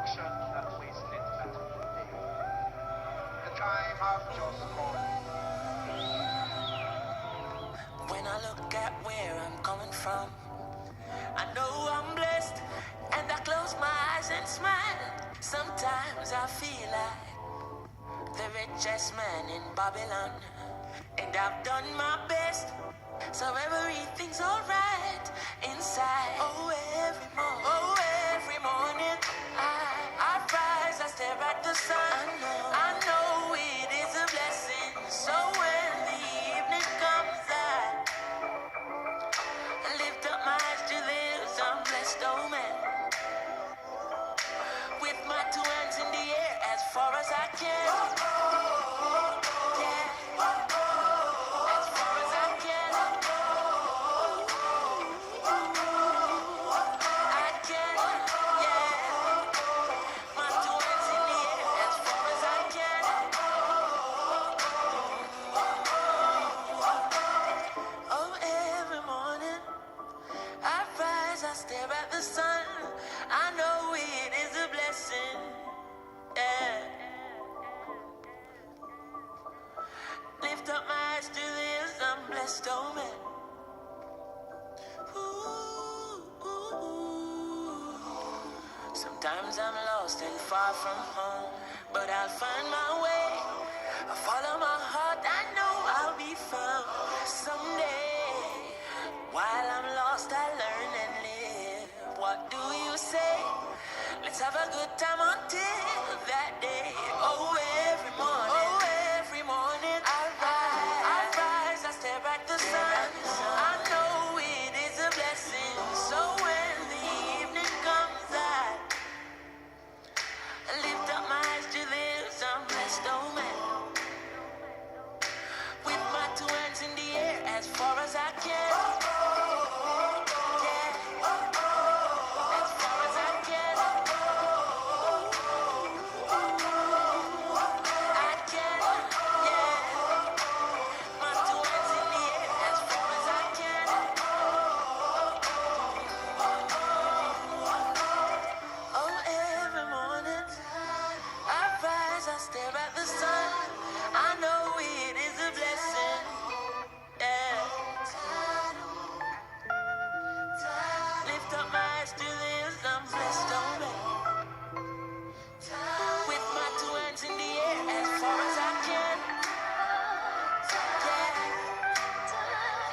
action that wasted that day. The time has just gone. When I look at where I'm coming from, I know I'm blessed, and I close my eyes and smile. Sometimes I feel like the richest man in Babylon, and I've done my best, so everything's alright inside. Every morning I rise, I stare at the sun. I know it is a blessing. So when the evening comes, I lift up my eyes to this unblessed old man, with my two hands in the air as far as I can. Lift up my eyes to this unblessed old man. Sometimes I'm lost and far from home, but I'll find my way. I follow my heart, I know I'll be found someday. While I'm lost, I learn and live. What do you say? Let's have a good time until that day. Every morning I rise, I stare at the sun. I know it is a blessing. So when the evening comes, I lift up my eyes to this unblessed old man, with my two hands in the air as far as I can. I stare at the sun. I know it is a blessing. Yeah. Lift up my eyes to this unblessed old man, with my two hands in the air as far as I can. Yeah.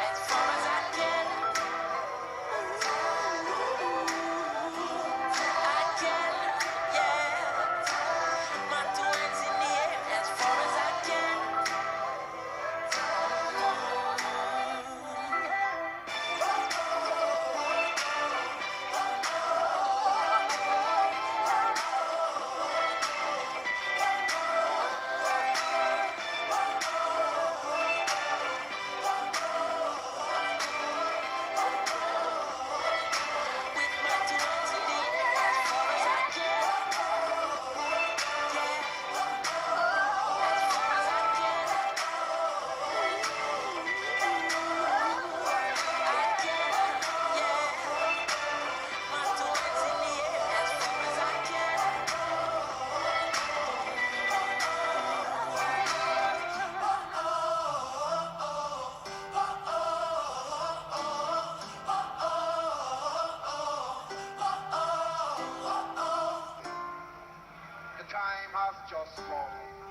As far as I can. I can. Yeah. My two hands in the air as far as I can. With my two hands in the air as far as I can. Yeah. As far as I can. I can. Yeah. My two hands in the air as far as I can. The time has just gone.